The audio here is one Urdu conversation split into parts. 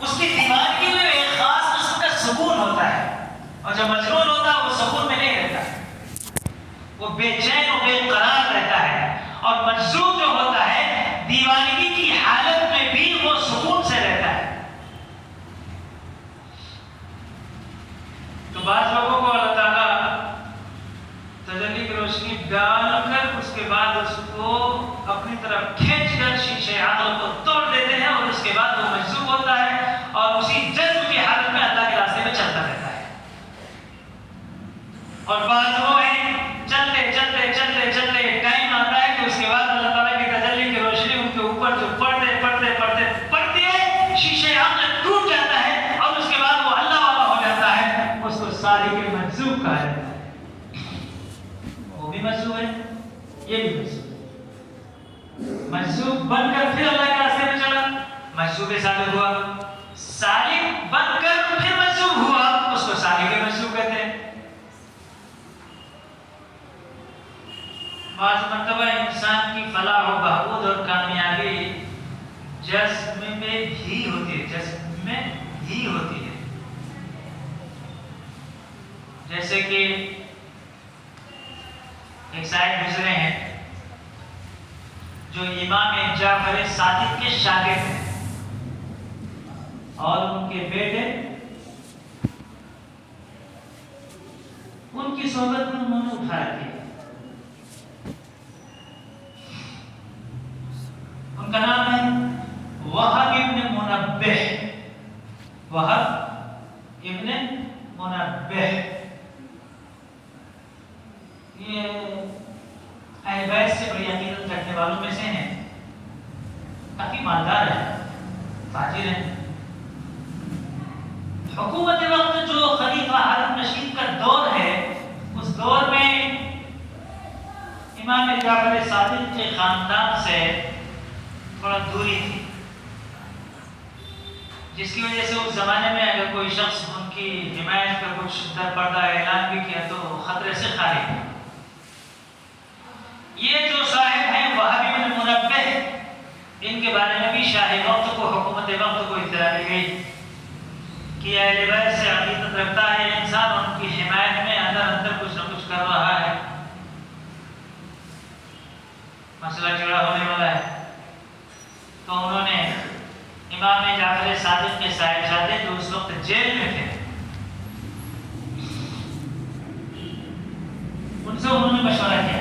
اس کی دیوانگی میں ایک خاص قسم کا سکون ہوتا ہے، اور جو مجنون ہوتا ہے وہ سکون میں نہیں رہتا، وہ بے چین و بے قرار رہتا ہے، اور مجذوب جو ہوتا ہے دیوانگی کی حالت میں بھی وہ سکون سے رہتا ہے۔ تو بعض لوگوں کو اللہ تعالیٰ تجلی کی روشنی ڈال کر اس کے بعد اس کو اپنی طرف کھینچ کر شیشے عقل کو توڑ دیتے ہیں، اور اس کے بعد وہ مجذوب ہوتا ہے اور اسی جذب کی حالت میں اللہ کے راستے میں چلتا رہتا ہے۔ اور بعض وہ ہیں چلتے چلتے چلتے چلتے ایک ٹائم آتا ہے کہ اس کے بعد اللہ تعالیٰ کی تجلی کی روشنی ان کے اوپر جو پڑھتے پڑھتے پڑھتے پڑھتی ہے، شیشے عقل ٹوٹ جاتا ہے، اور اس کے بعد وہ اللہ والا ہو جاتا ہے، اس کو سالک مجذوب کہا جاتا ہے۔ وہ بھی مجذوب ہے، یہ بھی مجذوب ہے۔ مجذوب بن کر پھر اللہ کے راستے میں چلا، مجذوب سالک ہوا، سالک بن کر پھر مجذوب ہوا، اس کو سالک مجذوب کہتے ہیں۔ بعض مرتبہ انسان کی فلاح و بہبود اور کامیابی جسم میں بھی ہوتی ہے، جسم میں ہی ہوتی ہے۔ جیسے کہ ایک صاحب گزرے ہیں جو امام جعفر صادق کے شاگرد ہیں، اور ان کے بیٹے ان کی صحبت میں انہوں نے اٹھایا تھی۔ ان کا نام ہے وہب ابن منبہ، وہب ابن منبہ۔ یہ اہل بیت سے بڑی عقیدت رکھنے والوں میں سے ہیں، کافی مالدار ہیں، تاجر ہیں۔ حکومت وقت جو خلیفہ ہارون رشید کا دور ہے، اس دور میں امام جعفر صادق کے خاندان سے تھوڑا دوری تھی، جس کی وجہ سے اس زمانے میں اگر کوئی شخص ان کی حمایت کا کچھ در پردہ اعلان بھی کیا تو خطرے سے خالی ہے۔ یہ جو صاحب ہیں وہب بن منبہ، ان کے بارے میں بھی شاہ وقت کو، حکومت وقت کو اطلاع دی گئی کہ اہل بیت سے عقیدت رکھتا ہے انسان، ان کی حمایت میں اندر اندر کچھ نہ کچھ کر رہا ہے، مسئلہ جڑا ہونے والا ہے۔ تو انہوں نے امام جعفر صادق کے صاحبزادے جو اس وقت جیل میں تھے، ان سے انہوں نے مشورہ کیا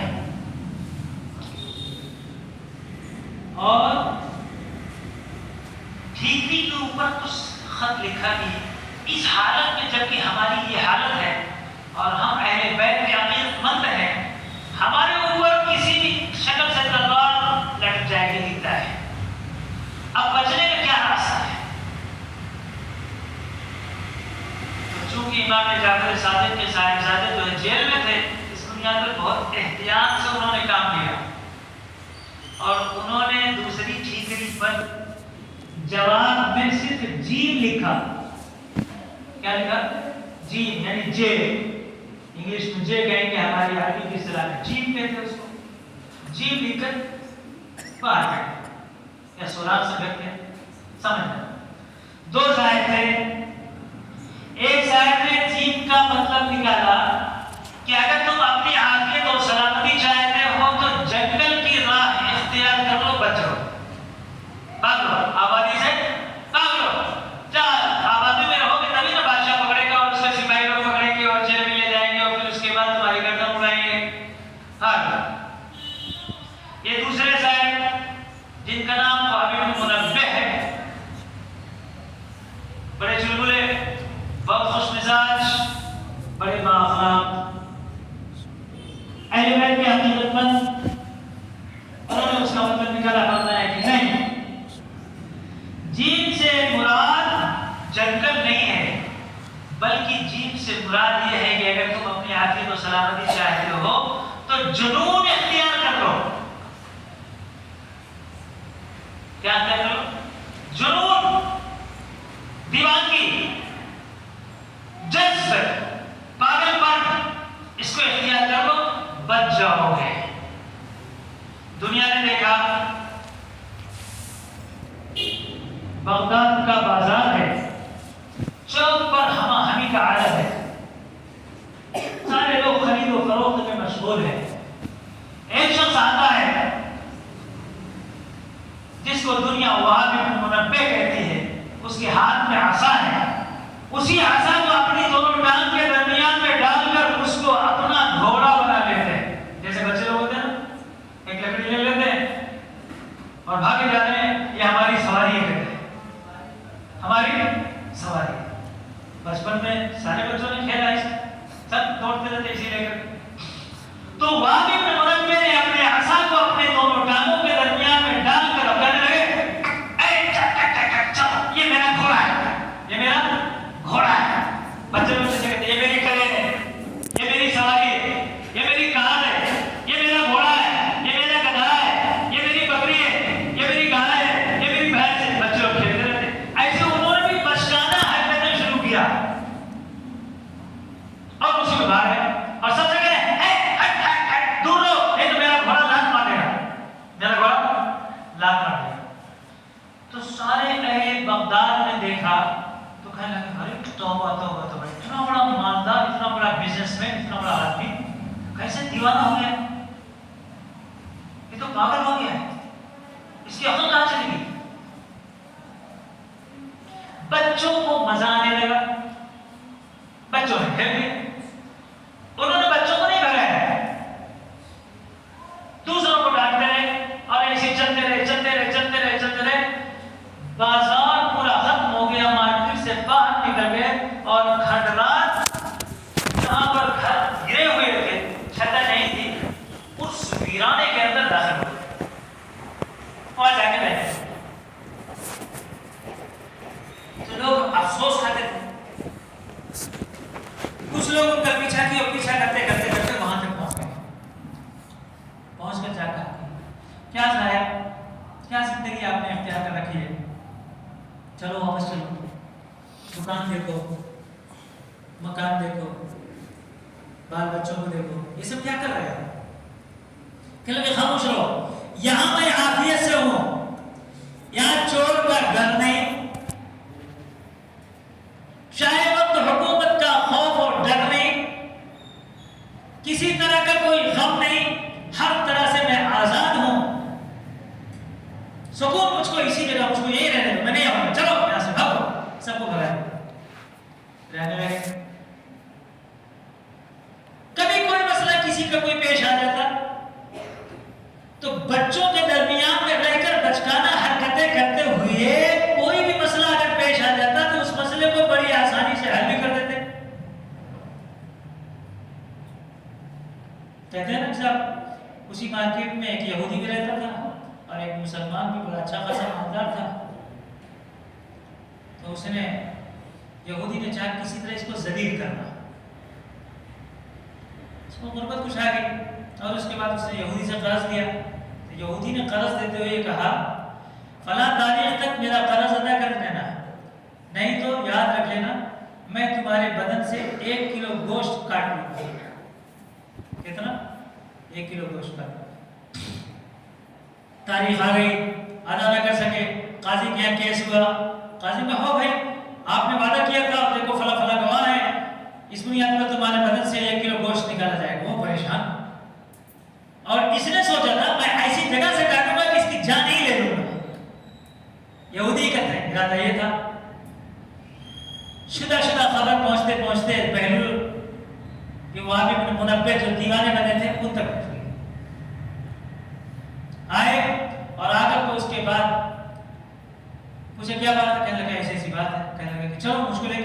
اور ٹھیکری کے اوپر کچھ خط لکھا کہ اس حالت میں جبکہ ہماری یہ حالت ہے اور ہم اہل بیت کے عقیدت مند ہیں، ہمارے اوپر کسی بھی شکل سے تلوار لٹک جائے گی دکھتا ہے، اب بچنے کا کیا راستہ ہے؟ تو چونکہ امام جعفر صادق کے صاحبزادے جو جیل میں تھے، اس بنیاد پر بہت احتیاط سے انہوں نے کام لیا، اور انہوں نے دوسری ٹھیکری پر جواب میں صرف جیم لکھا۔ کیا لکھا؟ جیم، یعنی جے، انگلش میں جے کہیں گے، ہماری عربی کی اصطلاح میں جیم کہتے ہیں اس کو۔ جیم لکھ کر باہر گئے، یا سوراخ سے لکھتے ہیں، سمجھنا۔ دو صاحب تھے، ایک صاحب نے جیم کا مطلب نکالا کہ اگر تم اپنی عافیت اور سلامتی چاہتے ہو تو جنگل کی راہ اختیار کر لو، بچ لو، بھاگ لو، آبادی سے بھاگ لو، آبادی میں رہو گے تبھی نہ بادشاہ پکڑے گا اور اس کے سپاہی لوگ پکڑیں گے اور جیل میں لے جائیں گے، اور پھر اس کے بعد تمہاری گردن اڑائیں گے، بھاگ لو۔ یہ دوسرے صاحب جن کا نام وہب بن منبہ ہے، بڑے چلبلے، بہت خوش مزاج، بڑے بااخلاق، اہل بیت کے عقیدت مند، انہوں نے اس کا مطلب نکالا، فرمایا ہے کہ نہیں، جیم سے مراد جنگل نہیں ہے، بلکہ جیم سے مراد یہ ہے کہ اگر تم اپنی عافیت و سلامتی چاہتے ہو تو جنون اختیار کر لو۔ کیا کر لو؟ جنون، دیوانگی، جذب، پاگل پن، اس کو اختیار کر لو، بچ جاؤ گے۔ دنیا نے دیکھا بغداد کا بازار ہے، کا عالم ہے، سارے لوگ خرید و فروخت میں مشغول ہیں. ایک شخص آتا ہے جس کو دنیا وہاب بن منبہ کہتی ہے، اس کے ہاتھ میں عصا ہے، اسی عصا کو اپنی دونوں ٹانگ کے درمیان میں ڈال کر اس کو اپنا گھوڑا بنا لیتے ہیں. جیسے بچے لوگ ہوتے ہیں نا، ایک لکڑی لے لیتے ہیں اور بھاگے جاتے ہیں، یہ ہماری سواری ہے کہتے ہیں، ہماری سواری. بچپن میں سارے بچوں نے کھیلا ہے، سب دوڑتے رہتے اسی لے کر. تو وہاب بن منبہ نے اپنے عصا کو اپنے دونوں ٹانگوں کے درمیان میں ڈال کر کہنے لگے، اے چل، یہ میرا گھوڑا ہے، یہ میرا گھوڑا ہے. بچے لوگ سے کہتے ہیں یہ میری ٹرین ہے، یہ میری سواری ہے، یہ میری کار ہے، یہ میرا گھوڑا ہے، یہ میرا گدھا ہے، یہ میری بکری ہے، یہ میری گائے ہے، یہ میری بھینس ہے. بچے لوگ کھیلتے رہتے. ایسے انہوں نے بھی بچکانہ حرکتیں شروع کیا اور اسی کو باہر ہے اور سب سے کہتے ہیں دور رہو، نہیں تو میرا گھوڑا لات مار دے گا، میرا گھوڑا لات مار دے گا. تو سارے اہل بغداد نے دیکھا تو کہنے لگے ارے توبہ توبہ توبہ، اتنا بڑا مالدار، اتنا بڑا بزنس مین، اتنا بڑا آدمی کیسے دیوانہ ہو گیا؟ یہ تو پاگل ہو گیا ہے، اس کی عقل کہاں چلی گئی؟ بچوں کو مزہ آنے لگا، بچوں نے کھیل لیا. انہوں نے بچوں کو نہیں بھگایا، دوسروں کو ڈانٹتے رہے اور ایسے چلتے رہے چلتے رہے چلتے رہے چلتے رہے. بازار پورا ختم ہو گیا، مارکیٹ سے باہر نکل گئے اور کھنڈرات جہاں پر گھر گرے ہوئے تھے، چھتیں نہیں تھی، اس ویرانے کے اندر داخل ہو گئے. وہاں جا کے بیٹھے تو لوگ افسوس کھاتے تھے. کچھ لوگ ان کا پیچھا کیا اور پیچھا کرتے کرتے کرتے وہاں تک پہنچ گئے. پہنچ کر جا کر کیا لایا، کیا زندگی آپ نے اختیار کر رکھی ہے؟ چلو واپس چلو، دکان دیکھو، مکان دیکھو، بال بچوں کو دیکھو، یہ سب کیا کر رہے ہیں؟ کہ لگے خاموش رہو، یہاں میں عافیت سے ہوں، یہاں چور کا گھر نہیں، چاہے وقت حکومت کا خوف اور ڈر نہیں، کسی طرح کا کوئی غم نہیں، ہر طرح سے میں آزاد ہوں. سکون مجھ کو اسی جگہ، مجھ کو یہی رہنے دو، میں نہیں آؤں گا، چلو یہاں سے بھاگو. سب کو بھگایا، رہنے لگے. کبھی کوئی مسئلہ کسی کا کوئی پیش آ جاتا تو بچوں کے درمیان میں رہ کر بچکانہ حرکتیں کرتے ہوئے کوئی بھی مسئلہ اگر پیش آ جاتا تو اس مسئلے کو بڑی آسانی سے حل بھی کر دیتے. کہتے ہیں نا صاحب، اسی مارکیٹ میں ایک یہودی بھی رہتا تھا اور ایک مسلمان بھی بڑا اچھا خاصا مالدار تھا. تو اس نے، یہودی نے چاہا کسی طرح اس کو ذلیل کرنا، اس کو غربت کچھ آ گئی اور اس کے بعد اس نے یہودی سے قرض لیا. تو یہودی نے قرض دیتے ہوئے کہا فلاں تاریخ تک میرا قرض ادا کر دینا، نہیں تو یاد رکھ لینا میں تمہارے بدن سے 1 کلو گوشت کاٹ لوں گا. کتنا؟ 1 کلو گوشت کاٹ. تاریخ آ گئی، ادا نہ کر سکے، قاضی کے یہاں کیس ہوا. قاضی میں ہو بھائی آپ نے وعدہ کیا تھا، دیکھو فلاں فلاں گواہ ہے، اس بنیاد پر تمہارے بدن سے 1 کلو گوشت نکالا جائے گا. وہ پریشان، اور اس نے سوچا تھا میں ایسی جگہ سے کاٹوں گا کہ اس کی جان ہی لے لوں گا. یہودی کا ارادہ یہ تھا. شدہ خبر پہنچتے پہنچتے بہلول کہ وہاب بن منبہ جو دیوانے بنے تھے ان تک پہنچ گئے. آئے اور آ کر تو اس کے بعد پوچھے کیا بات ہے؟ کہنے لگا ایسی ایسی بات ہے. کہنے لگا کہ چلو مشکل ہے،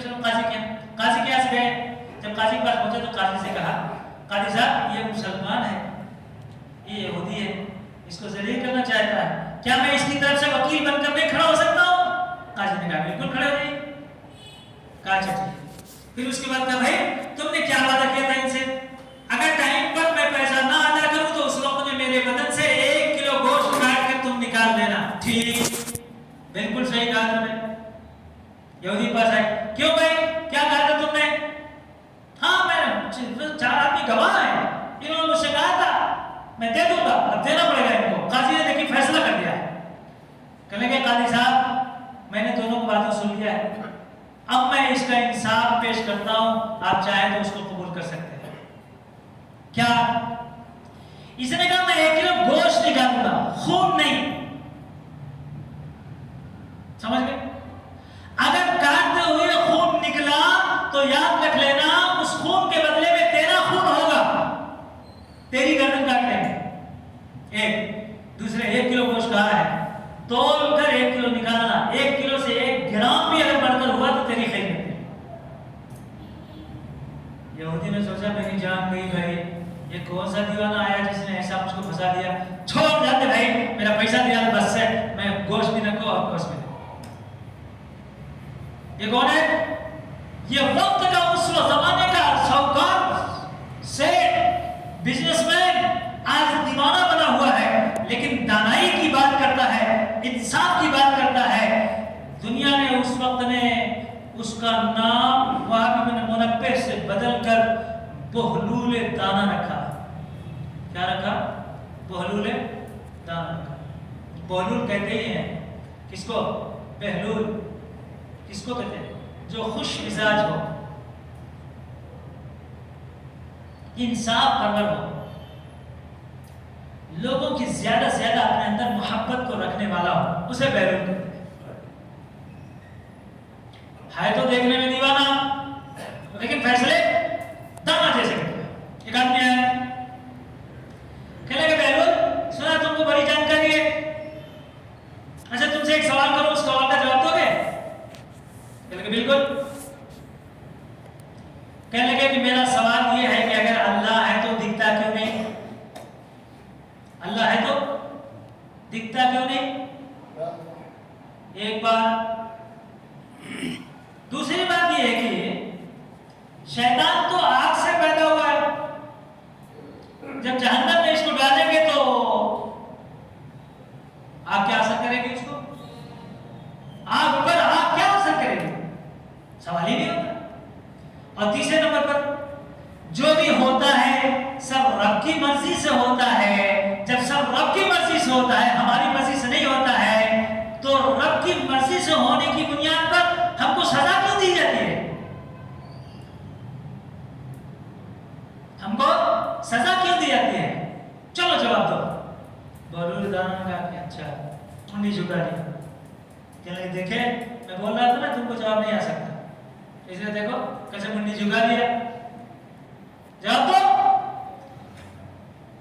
چلو قاضی کے پاس گئے. جب قاضی کے پاس پہنچے تو قاضی سے کہا قاضی صاحب یہ مسلمان ہے، یہ یہودی ہے، اس کو ذلیل کرنا چاہتا ہے، کیا میں اس کی طرف سے وکیل بن کر نہیں کھڑا ہو سکتا ہوں؟ قاضی نے کہا بالکل کھڑے ہو جائیے. کہا اچھا ٹھیک. پھر اس کے بعد کہا بھائی تم نے کیا وعدہ کیا تھا ان سے؟ اگر ٹائم پر میں پیسہ نہ ادا کروں تو اس وقت میں میرے بدن سے 1 کلو گوشت کاٹ کر تم نکال دینا. ٹھیک، بالکل صحیح کہا تم نے. یہودی پاس آئے، کیوں بھائی کیا کہا تھا تم نے؟ ہاں میں 4 آدمی گواہ ہیں، انہوں نے مجھ سے کہا تھا میں دے دوں گا، اب دینا پڑے گا ان کو. قاضی نے دیکھی فیصلہ کر دیا ہے. کہنے لگے قاضی صاحب میں نے دونوں باتوں سن لیا ہے، اب میں اس کا انصاف پیش کرتا ہوں، آپ چاہیں تو اس کو قبول کر سکتے ہیں۔ کیا؟ اس نے کہا میں 1 کلو گوشت نکالوں گا، خون نہیں۔ سمجھ گئے؟ اگر کاٹتے ہوئے خون نکلا تو یاد رکھ لینا اس خون کے بدلے میں تیرا خون ہوگا، تیری گردن کاٹنے میں۔ ایک دوسرے 1 کلو گوشت کہا ہے، تول کر 1 کلو نکالنا، 1 کلو سے 1 گرام بھی اگر بڑھ کر ہوا تو تیری خیر ہے۔ یہودی نے سوچا میری جان گئی بھائی، یہ کون سا دیوانہ آیا جس نے ایسا مجھ کو پھنسا دیا، چھوڑ جاتے بھائی، میرا پیسہ دیا بس سے، میں گوشت بھی نہ کو اور گوشت بھی نہ۔ یہ کون ہے؟ یہ وقت کا اس زمانے کا شاہکار سیٹ بزنس مین، آج دیوانہ بنا ہوا ہے، لیکن دانائی کی بات کرتا ہے، انصاف کی بات کرتا ہے۔ دنیا نے اس وقت نے اس کا نام وہابی بن منبہ سے بدل کر بہلول دانا رکھا۔ کیا رکھا؟ بہلول دانا رکھا۔ بہلول کہتے ہی ہیں کس کو؟ بہلول کس کو کہتے ہیں؟ جو خوش مزاج ہو، انصاف پرور ہو، لوگوں کی زیادہ سے زیادہ اپنے اندر محبت کو رکھنے والا ہو، اسے بہلول کہتے ہیں۔ ہے تو دیکھنے میں دیوانہ لیکن فیصلے دانا جیسے کرتے ہیں۔ ایک آدمی ہے کہنے لگے بہلول سنا تم کو بڑی جانکاری ہے، اچھا تم سے ایک سوال کروں، اس سوال کا جواب دو گے؟ کہنے لگے بالکل۔ کہنے لگے کہ میرا سوال یہ ہے کہ اگر اللہ ہے تو دکھتا کیوں نہیں؟ اللہ ہے تو دکھتا کیوں نہیں؟ ایک بات۔ دوسری بات یہ ہے کہ شیطان تو آگ سے پیدا ہوا ہے، جب جہنم میں اس کو ڈالیں گے تو آگ کیا اثر کرے گی اس کو؟ آگ پر آگ کیا اثر کرے گی؟ سوال ہی نہیں ہوتا۔ اور تیسرے نمبر پر جو بھی ہوتا ہے سب رب کی مرضی سے ہوتا ہے۔ جب سب رب کی مرضی سے ہوتا ہے، ہماری مرضی سے نہیں ہوتا ہے، تو رب کی مرضی سے ہونے کی بنیاد پر ہم کو سزا کیوں دی جاتی ہے؟ ہم کو سزا کیوں دی جاتی ہے؟ چلو جواب دو۔ بہلول دانا نے کہا کہ اچھا، منڈی جھکا دی۔ کہنے لگے دیکھے میں بول رہا تھا نا تم کو جواب نہیں آ سکتا، اس لیے دیکھو کیسے منڈی جھکا دیا۔ جواب دو۔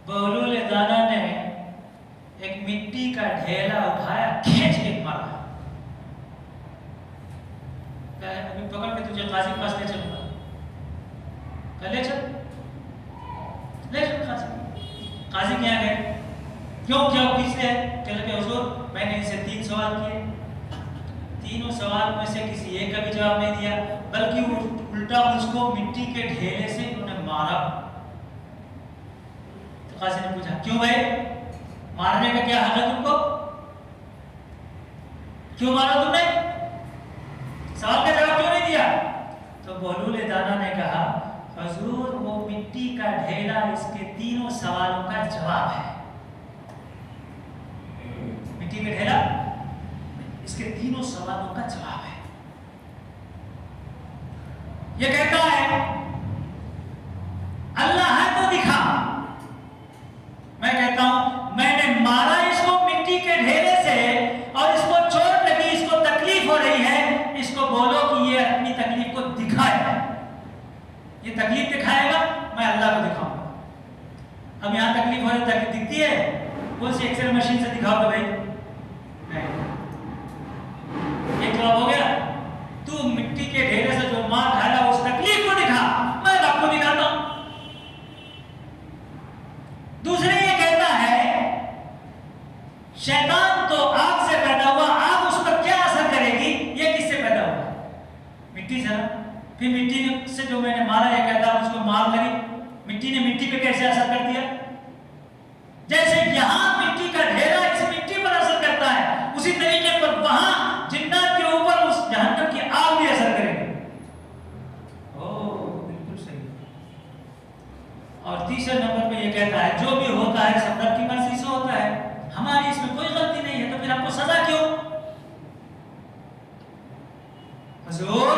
بہلول دانا نے ایک مٹی کا ڈھیلا اٹھایا، کھینچ کے مارا۔ ابھی پکڑ کے تجھے قاضی کے پاس لے چلوں گا۔ لے چل، لے چل قاضی کے یہاں گئے۔ کیوں کس لیے؟ کہنے لگے حضور میں نے ان سے 3 سوال کیے، تینوں سوال میں سے کسی ایک کا بھی جواب نہیں دیا، بلکہ الٹا مجھ کو مٹی کے ڈھیلے سے انہوں نے مارا۔ تو قاضی نے پوچھا کیوں بھائی، مارنے کا کیا حق ہے تم کو؟ کیوں مارا تم نے؟ سوال کا جواب کیوں نہیں دیا؟ تو بہلول دانا نے کہا حضور وہ مٹی کا ڈھیلا اس کے 3 سوالوں کا جواب ہے۔ مٹی کا ڈھیلا اس کے 3 سوالوں کا جواب ہے۔ یہ کہتا ہے اللہ ہے تو دکھا۔ میں کہتا ہوں میں نے مارا اس کو مٹی کے ڈھیلے سے، اور اس کو چوٹ لگی، اس کو تکلیف ہو رہی ہے، اس کو بولو کہ یہ اپنی تکلیف کو دکھائے۔ یہ تکلیف دکھائے گا، میں اللہ کو دکھاؤں گا۔ اب یہاں تکلیف ہو رہی، تکلیف دکھتی ہے، کون سی ایکس رے مشین سے دکھاؤ گے بھائی؟ ایک جواب ہو گیا، تو مٹی کے ڈھیرے سے جو مار کھایا اس تکلیف کو دکھا، میں رب کو دکھاتا ہوں۔ دوسرے یہ کہتا ہے شیطان تو آگ سے پیدا ہوا، آگ اس پر کیا اثر کرے گی؟ یہ کس سے پیدا ہوا؟ مٹی سے۔ پھر مٹی سے جو میں نے مارا، یہ کہتا ہے اس کو مار لگی، مٹی نے مٹی پہ کیسے اثر کر دیا؟ جیسے یہاں مٹی کا ڈھیرا اس مٹی پر اثر کرتا ہے، اسی طریقے پر وہاں جنات کے اوپر اس جہنم کی آگ بھی اثر کرے گی۔ بالکل صحیح۔ اور تیسرے نمبر پہ یہ کہتا ہے جو بھی ہوتا ہے سب رب کی مرضی سے ہوتا ہے، ہماری اس میں کوئی غلطی نہیں ہے، تو پھر ہم کو سزا کیوں؟ حضور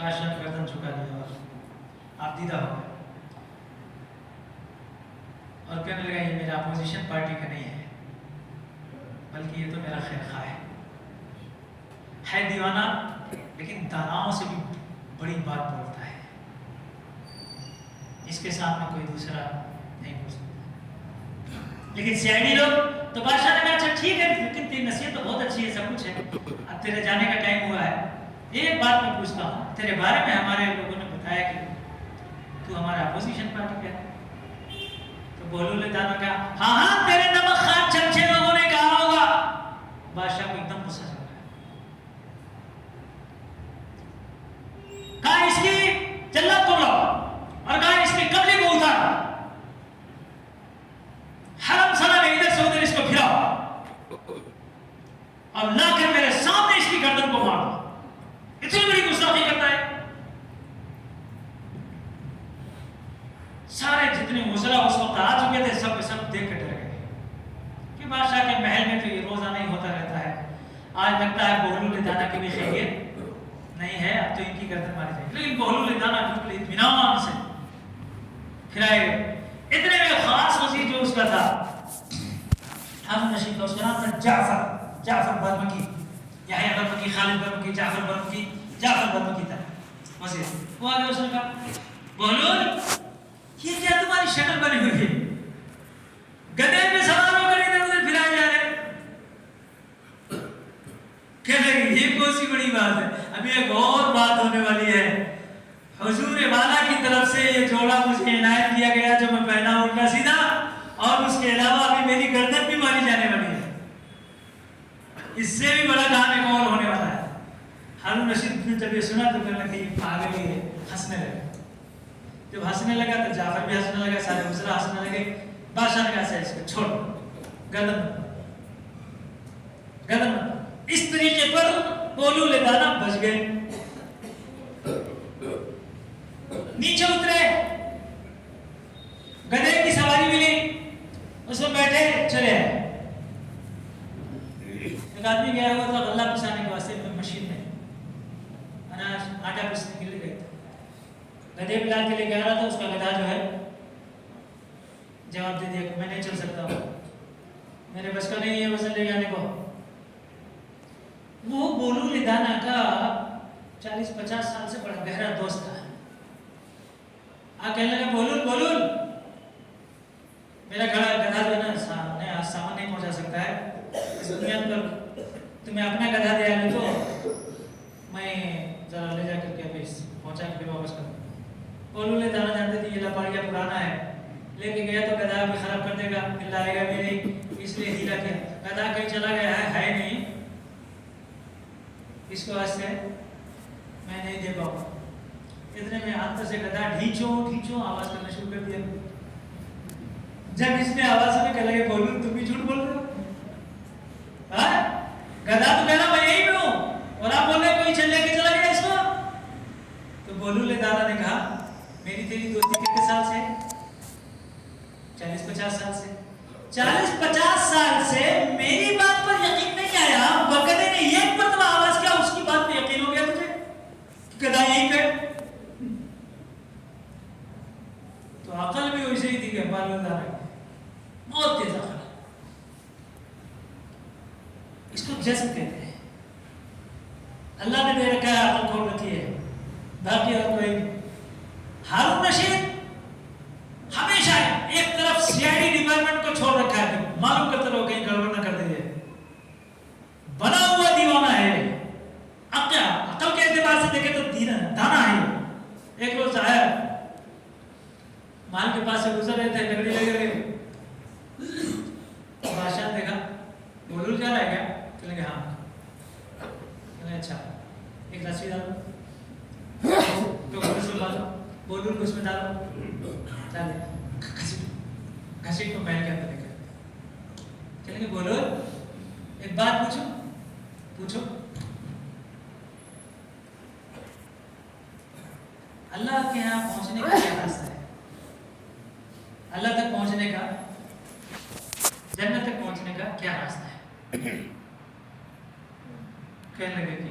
بادشاہ نے گردن جھکا دیا اور آپ دیدہ ہو گئے اور کہنے لگا یہ میرا اپوزیشن پارٹی کا نہیں ہے بلکہ یہ تو میرا خیر خواہ ہے دیوانہ لیکن داناؤں سے بھی بڑی بات بولتا ہے، اس کے سامنے کوئی دوسرا نہیں بول سکتا۔ لیکن سیاڈی لوگ تو بادشاہ نے کہا اچھا ٹھیک ہے لیکن تیری نصیحت تو بہت اچھی ہے، سب کچھ ہے، اب تیرے جانے کا ٹائم ہوا ہے، ایک بات میں پوچھتا ہوں، تیرے بارے میں ہمارے لوگوں نے بتایا کہ تو ہمارا اپوزیشن پارٹی کا ہے۔ تو بہلول نے دانا کہا ہاں ہاں تیرے نمک خان چمچے لوگوں نے کہا ہوگا۔ بادشاہ کو ایک دم غصہ چڑھ گیا، کہا اس کی جلد کو لاؤ اور کہا اس کے قبضے کو اتار، حرم سنا میں ادھر سے ادھر اس کو پھراؤ اور لا کر میرے سامنے اس کی گردن کو مار دو۔ اتنی بڑی گستاخی کرتا ہے۔ سارے جتنے وزراء اس وقت آ چکے تھے سب کے سب دیکھ کر ڈر گئے کہ بادشاہ کے محل میں تو یہ روزانہ ہی ہوتا رہتا ہے، آج لگتا ہے بہلول دانا کی بھی خیریت نہیں ہے، اب تو ان کی گردن ماری جائے گی۔ لیکن بہلول دانا بالکل اطمینان سے پھرائے گئے۔ اتنے میں خاص وزیر جو اس کا تھا ہم نشید کا، اس کا نام تھا جعفر برمکی، یحییٰ برمکی، خالد برمکی، جعفر برمکی تھا وزیر۔ وہ آگے اس نے کہا بہلول یہ کیا تمہاری شکل بنی ہوئی ہے، گدھے میں سوار ہو کر ادھر ادھر پھرائے جا رہے، کہنے لگے یہ کون سی بڑی بات ہے، ابھی ایک اور بات ہونے والی ہے، حضور والا کی طرف سے یہ جوڑا مجھے عنایت کیا گیا جو میں پہنا ہوں الٹا سیدھا، اور اس کے علاوہ ابھی میری گردن بھی ماری جانے والی ہے، اس سے بھی بڑا کام ایک اور ہونے والا ہے۔ ہارون رشید نے جب یہ سنا تو کہنے لگا یہ پاگل ہی ہے، ہنسنے لگا۔ جب ہنسنے لگا تو جعفر بھی ہنسنے لگا، سارے وزراء ہنسنے لگے۔ بادشاہ نے کہا اس کو چھوڑ، گردن اس طریقے پر بہلول دانا بچ گئے۔ نیچے اترے، گدھے کی سواری ملی، اس میں بیٹھے چلے آئے۔ ایک آدمی گیا ہوا تھا غلہ پسانے کے واسطے مشین میں، اناج آٹا پیسنے کے لیے گئے تھے، گدھے پلان کے لیے گیا رہا تھا، اس کا گدھا جو ہے جواب دے دیا کہ میں نہیں چل سکتا ہوں، میرے بس کا نہیں ہے وزن لے جانے کو۔ وہ بہلول دانا کا 40-50 سال سے بڑا گہرا دوست تھا۔ کہنے لگا بہلول میرا گدھا جو ہے نا سامان نہیں پہنچا سکتا ہے اس بنیاد پر تمہیں اپنا گدھا دیا نہیں تو میں ذرا لے جا کر کے پہنچا کے واپس کر دوں۔ بہلول دانا جانتے تھے یہ لپاڑیا پرانا ہے، لے کے گیا تو گدھا بھی خراب کر دے گا، پھر لائے گا بھی نہیں، اس لیے ہیلا کیا، گدھا کہیں چلا گیا ہے نہیں، اس کو واسطے میں نہیں دے پاؤں۔ اتنے میں ہاتھ سے گدھا ڈھینچو آواز کرنا شروع کر دیا۔ جب اس نے آواز سنی کہ لگے بہلول تم بھی جھوٹ بول رہے ہو، گدھا تو کہنا میں یہی پہ ہوں اور آپ بول رہے کوئی چل کے چلا گیا اس کو۔ تو بہلول دانا نے کہا میری تیری دوستی کتنے سال سے؟ 40-50 سال سے۔ 40-50 سال سے میری بات پر یقین نہیں آیا، گدھے نے ایک مرتبہ آواز کیا اس کی بات پہ یقین ہو گیا تجھے کہ گدھا یہی پہ؟ تو عقل بھی ویسے ہی تھی کہ بہلول دانا بہت تیز عقل، اس کو جذب کہتے ہیں، اللہ نے دے رکھا ہے، عقل کھول رکھی ہے، باقی اور کوئی نہیں۔ ہارون رشید ہمیشہ ایک طرف CID ڈپارٹمنٹ کو چھوڑ رکھا ہے، معلوم کرتے رہو کہیں گڑبڑ نہ کر دے، بنا ہوا دیوانہ ہے، عقل کے اعتبار سے دیکھے تو دانا ہے۔ ایک روز آیا مال کے پاس سے گزر رہے تھے، لکڑی لے گئے، بادشاہ نے دیکھا بہلول جا رہا ہے کیا؟ کہنے لگے ہاں، کہنے اچھا ایک رسی ڈالو، بہلول کو اس میں ڈالو، گھسیٹ کو محل کے اندر لے کر، کہنے لگے بہلول ایک بات پوچھو، اللہ کے یہاں پہنچنے کا کیا راستہ ہے؟ اللہ تک پہنچنے کا، جنت تک پہنچنے کا کیا راستہ ہے؟ کہنے لگے کہ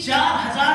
4000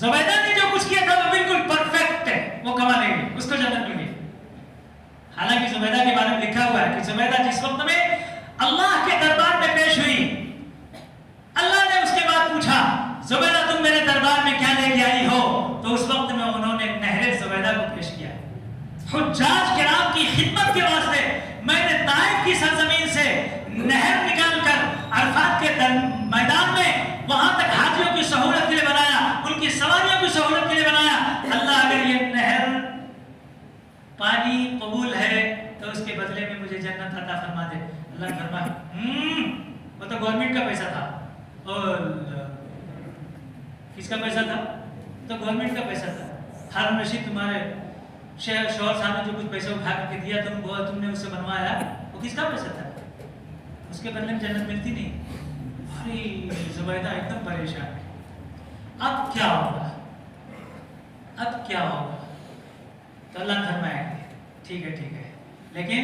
زبیدہ نے جو کچھ کیا تھا وہ بالکل پرفیکٹ ہے، وہ کما لے گی، اس کو جنت مل گئی۔ حالانکہ زبیدہ کے بارے میں لکھا ہوا ہے کہ زبیدہ جس وقت میں اللہ کے دربار میں پیش ہوئی، اللہ نے اس کے بعد پوچھا زبیدہ تم میرے دربار میں کیا لے کے آئی ہو، تو اس وقت میں انہوں نے نہر زبیدہ کو پیش کیا۔ حجاج کرام کی خدمت کے واسطے میں نے طائف کی سرزمین سے نہر نکال کر عرفات کے میدان میں وہاں تک حاجیوں کی سہولت کے لیے بنایا، ان کی سواریوں کی سہولت کے لیے بنایا۔ اللہ اگر یہ نہر پانی قبول ہے تو اس کے بدلے میں مجھے جنت عطا فرما دے۔ اللہ فرمایا وہ تو گورنمنٹ کا پیسہ تھا، اور کس کا پیسہ تھا؟ تو گورنمنٹ کا پیسہ تھا۔ ہارون رشید تمہارے شوہر صاحب نے جو کچھ پیسہ اٹھا کر کے دیا تم نے اسے بنوایا، وہ کس کا پیسہ تھا؟ اس کے بدلے میں جنت ملتی نہیں۔ ارے زبیدہ ایک دم پریشان، اب کیا ہوگا، اب کیا ہوگا؟ تو اللہ نے فرمایا ٹھیک ہے، لیکن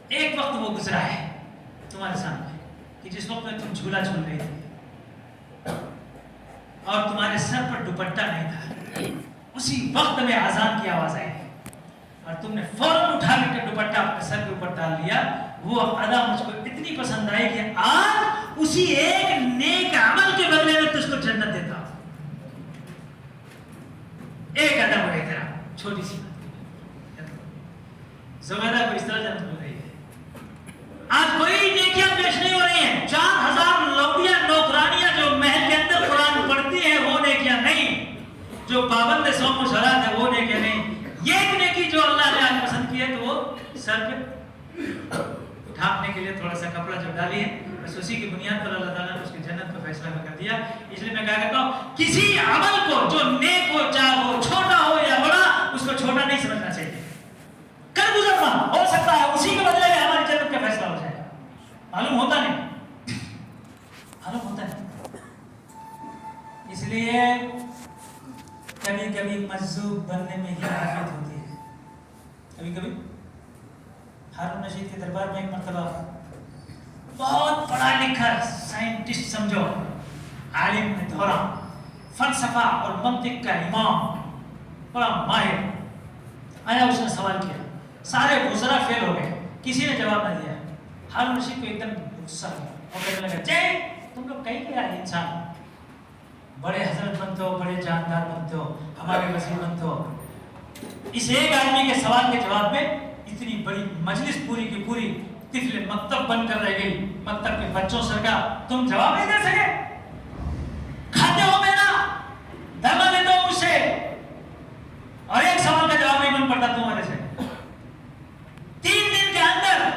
ایک وقت وہ گزرا ہے تمہارے سامنے کہ جس وقت میں تم جھولا جھول رہی تھی اور تمہارے سر پر دوپٹہ نہیں تھا، اسی وقت میں اذان کی آواز آئی اور تم نے فوراً اٹھا کر دوپٹہ اپنے سر کے اوپر ڈال لیا۔ وہ ادا مجھ کو اتنی پسند آئی کہ آج اسی ایک نیک عمل کے بدلے میں تجھ کو جنت دیتا ہوں۔ ایک ادب و احترام، چھوٹی سی بات، زبیدہ کو اس طرح جنت مل رہی ہے۔ آج کوئی نیکیاں پیش نہیں ہو رہی ہیں، 4000 لوڈیاں نوکرانیاں جو محل کے اندر قرآن پڑھتی ہیں وہ نیکیاں نہیں، جو پابند صوم و صلات ہے وہ نیکیاں نہیں۔ یہ ایک نیکی جو اللہ نے آج پسند کی ہے تو وہ سر پہ ڈھانپنے کے لیے تھوڑا سا کپڑا جو ڈالی ہے، بس اسی کی بنیاد پر اللہ تعالیٰ نے اس کی جنت کا فیصلہ کر دیا۔ اس لیے میں کہا کرتا ہوں کسی عمل کو جو نیک ہو، چاہے وہ چھوٹا ہو یا بڑا، اس کو چھوٹا نہیں سمجھنا چاہیے۔ کر گزرنا ہو سکتا ہے اسی کے بدلے میں ہماری جنت کا فیصلہ ہو جائے، معلوم ہوتا نہیں۔ اس لیے کبھی کبھی مجذوب بننے میں ہی عافیت ہوتی ہے۔ کبھی کبھی ہارون رشید کے دربار میں ایک مرتبہ بہت پڑھا لکھا سائنٹسٹ سمجھو، عالم میں دورہ، فلسفہ اور منطق کا امام، بڑا ماہر آیا، اس نے سوال کیا، سارے وزراء فیل ہو گئے، کسی نے جواب نہ دیا۔ ہارون رشید کو ایک دم غصہ اور کہنے لگا جے تم لوگ کہیں کیا انسان، بڑے حضرت بنتے ہو، بڑے جاندار بنتے ہو، ہمارے وزیر بنتے ہو، اس ایک آدمی کے سوال کے جواب میں اتنی بڑی مجلس پوری کی پوری طفل مکتب بن کر رہ گئی، مکتب کے بچوں سر کا تم جواب نہیں دے سکے؟ کھاتے ہو میرا، دھرما لیتے ہو مجھ سے، اور ایک سوال کا جواب نہیں بن پڑتا تمہارے سے۔ 3 دن کے اندر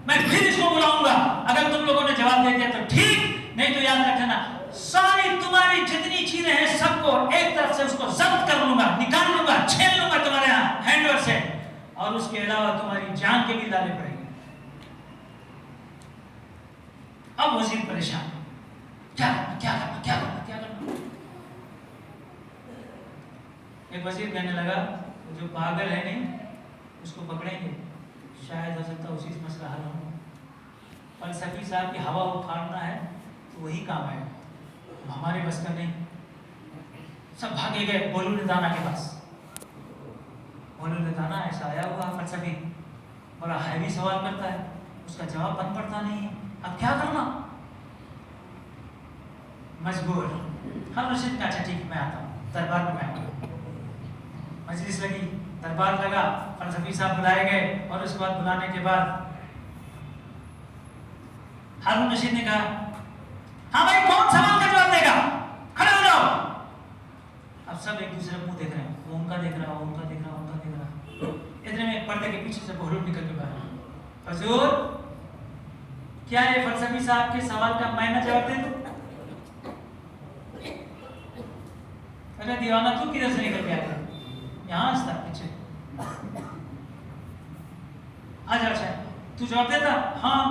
میں پھر اس کو بلاؤں گا، اگر تم لوگوں نے جواب دے دیا تو ٹھیک، نہیں تو یاد رکھنا ساری تمہاری جتنی چیزیں ہیں سب کو ایک طرف سے اس کو ضبط کر لوں گا، نکال لوں گا، چھین لوں گا تمہارے ہینڈ اوور سے، اور اس کے علاوہ تمہاری جان کے بھی ڈالنے پڑیں گے۔ اب وزیر پریشان، کیا کرنا۔ ایک وزیر کہنے لگا جو پاگل ہے نہیں اس کو پکڑیں گے، شاید ہو سکتا اسی سے مسئلہ حل ہو۔ فلسفی صاحب کی ہوا اکھاڑنا ہے تو وہی کام ہے، ہمارے بس کا نہیں۔ سب بھاگے گئے بولون دانا کے پاس۔ بولون دانا ایسا آیا ہوا فلسفی، بڑا ہیوی سوال کرتا ہے، اس کا جواب بن پڑتا نہیں ہے، اب کیا کرنا؟ مجبور ہم رشید کا اچھا ٹھیک میں آتا ہوں، دربار میں آتا ہوں۔ مجلس لگی، دربار لگا، فلسفی صاحب بلائے گئے، اور اس کے بعد بلانے کے بعد ہارون رشید نے کہا ہاں بھائی کون سوال کا جواب دے گا، کھڑے ہو جاؤ۔ اب سب ایک دوسرے کو دیکھ رہے ہیں، وہ ان کا دیکھ رہا، وہ ان کا دیکھ رہا، ان کا دیکھ رہا۔ اتنے میں پردے کے پیچھے سے بہلول نکل کے باہر، حضور کیا یہ فلسفی صاحب کے سوال کا میں نہ جواب دے دوں؟ ارے دیوانہ تو کدھر سے نکل کے آیا، یہاں اس طرح پیچھے آجا، اچھا تو جواب دیتا؟ ہاں،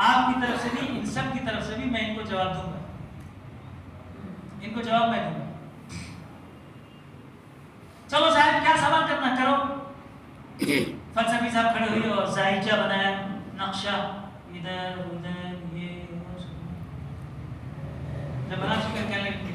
آپ کی طرف سے نہیں، ان سب کی طرف سے بھی میں ان کو جواب دوں گا، ان کو جواب میں دوں گا۔ چلو صاحب کیا سوال کرنا کرو۔ فلسفی صاحب کھڑے ہوئے اور زائچہ بنایا، نقشہ ادھر ادھر یہ جب بنا چکے کہنے لگے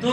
2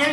1